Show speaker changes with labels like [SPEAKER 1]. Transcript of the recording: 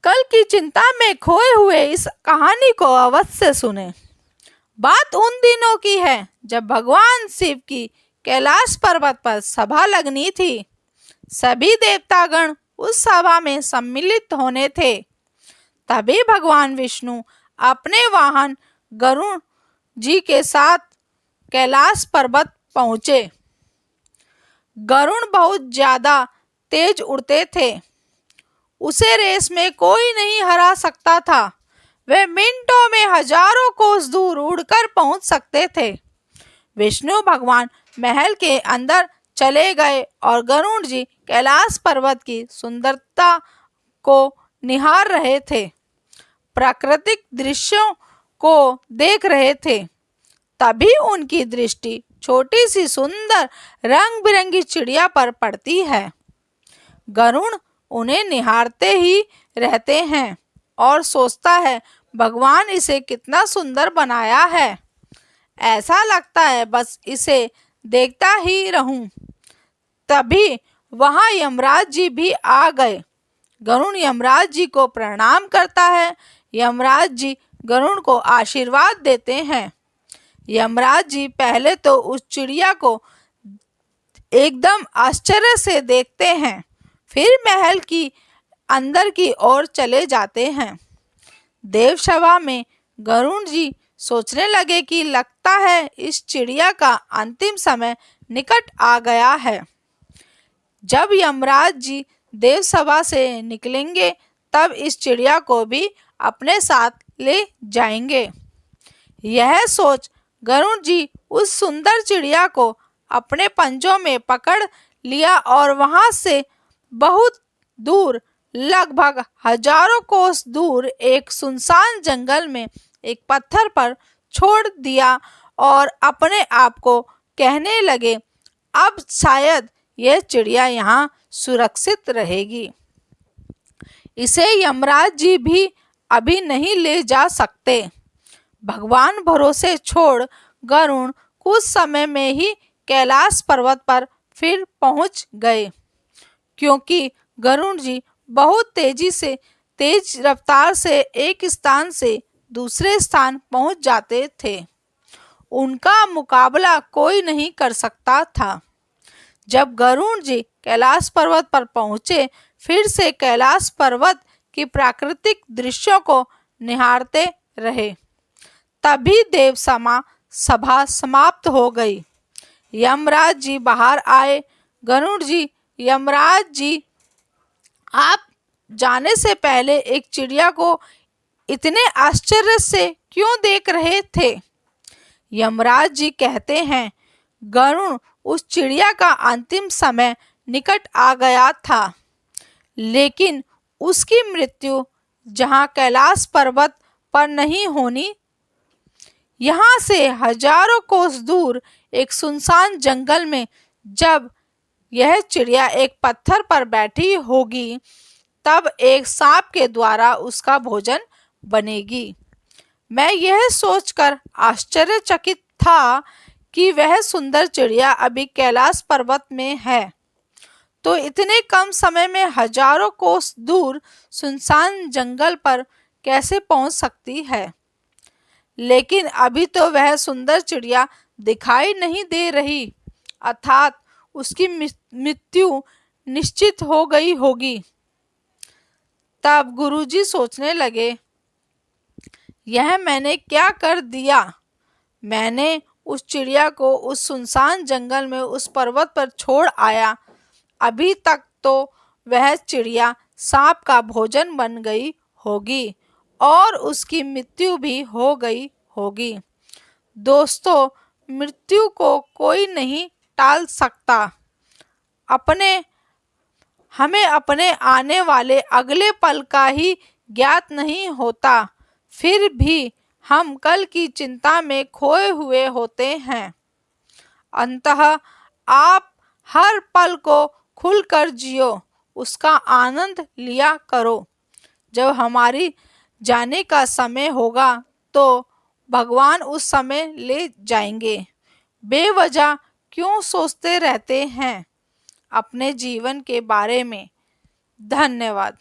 [SPEAKER 1] कल की चिंता में खोए हुए इस कहानी को अवश्य सुने। बात उन दिनों की है जब भगवान शिव की कैलाश पर्वत पर सभा लगनी थी। सभी देवतागण उस सभा में सम्मिलित होने थे। तभी भगवान विष्णु अपने वाहन गरुड़ जी के साथ कैलाश पर्वत पहुंचे। गरुड़ बहुत ज्यादा तेज उड़ते थे। उसे रेस में कोई नहीं हरा सकता था। वे मिनटों में हजारों कोस दूर उड़कर पहुंच सकते थे। विष्णु भगवान महल के अंदर चले गए और गरुड़ जी कैलाश पर्वत की सुंदरता को निहार रहे थे, प्राकृतिक दृश्यों को देख रहे थे। तभी उनकी दृष्टि छोटी सी सुंदर रंग बिरंगी चिड़िया पर पड़ती है। गरुड़ उन्हें निहारते ही रहते हैं और सोचता है, भगवान इसे कितना सुंदर बनाया है। ऐसा लगता है बस इसे देखता ही रहूं। तभी वहां यमराज जी भी आ गए। गरुड़ यमराज जी को प्रणाम करता है। यमराज जी गरुड़ को आशीर्वाद देते हैं। यमराज जी पहले तो उस चिड़िया को एकदम आश्चर्य से देखते हैं, फिर महल की अंदर की ओर चले जाते हैं। देवसभा में गरुड़ जी सोचने लगे कि लगता है इस चिड़िया का अंतिम समय निकट आ गया है। जब यमराज जी देवसभा से निकलेंगे तब इस चिड़िया को भी अपने साथ ले जाएंगे। यह सोच गरुड़ जी उस सुंदर चिड़िया को अपने पंजों में पकड़ लिया और वहां से बहुत दूर, लगभग हजारों कोस दूर एक सुनसान जंगल में एक पत्थर पर छोड़ दिया और अपने आप को कहने लगे, अब शायद यह चिड़िया यहाँ सुरक्षित रहेगी। इसे यमराज जी भी अभी नहीं ले जा सकते। भगवान भरोसे छोड़ गरुड़ कुछ समय में ही कैलाश पर्वत पर फिर पहुंच गए, क्योंकि गरुड़ जी बहुत तेज रफ्तार से एक स्थान से दूसरे स्थान पहुंच जाते थे। उनका मुकाबला कोई नहीं कर सकता था। जब गरुड़ जी कैलाश पर्वत पर पहुंचे, फिर से कैलाश पर्वत की प्राकृतिक दृश्यों को निहारते रहे। तभी देव सभा समाप्त हो गई। यमराज जी बाहर आए। गरुड़ जी, यमराज जी, आप जाने से पहले एक चिड़िया को इतने आश्चर्य से क्यों देख रहे थे? यमराज जी कहते हैं, गरुड़, उस चिड़िया का अंतिम समय निकट आ गया था, लेकिन उसकी मृत्यु जहां कैलाश पर्वत पर नहीं होनी, यहाँ से हजारों कोस दूर एक सुनसान जंगल में जब यह चिड़िया एक पत्थर पर बैठी होगी, तब एक सांप के द्वारा उसका भोजन बनेगी। मैं यह सोचकर आश्चर्यचकित था कि वह सुंदर चिड़िया अभी कैलाश पर्वत में है, तो इतने कम समय में हजारों कोस दूर सुनसान जंगल पर कैसे पहुंच सकती है। लेकिन अभी तो वह सुंदर चिड़िया दिखाई नहीं दे रही, अर्थात उसकी मृत्यु निश्चित हो गई होगी। तब गुरुजी सोचने लगे, यह मैंने क्या कर दिया? मैंने उस चिड़िया को उस सुनसान जंगल में उस पर्वत पर छोड़ आया। अभी तक तो वह चिड़िया सांप का भोजन बन गई होगी और उसकी मृत्यु भी हो गई होगी। दोस्तों, मृत्यु को कोई नहीं टाल सकता। हमें अपने आने वाले अगले पल का ही ज्ञात नहीं होता, फिर भी हम कल की चिंता में खोए हुए होते हैं। अंततः आप हर पल को खुलकर जियो, उसका आनंद लिया करो। जब हमारी जाने का समय होगा तो भगवान उस समय ले जाएंगे। बेवजह क्यों सोचते रहते हैं अपने जीवन के बारे में? धन्यवाद।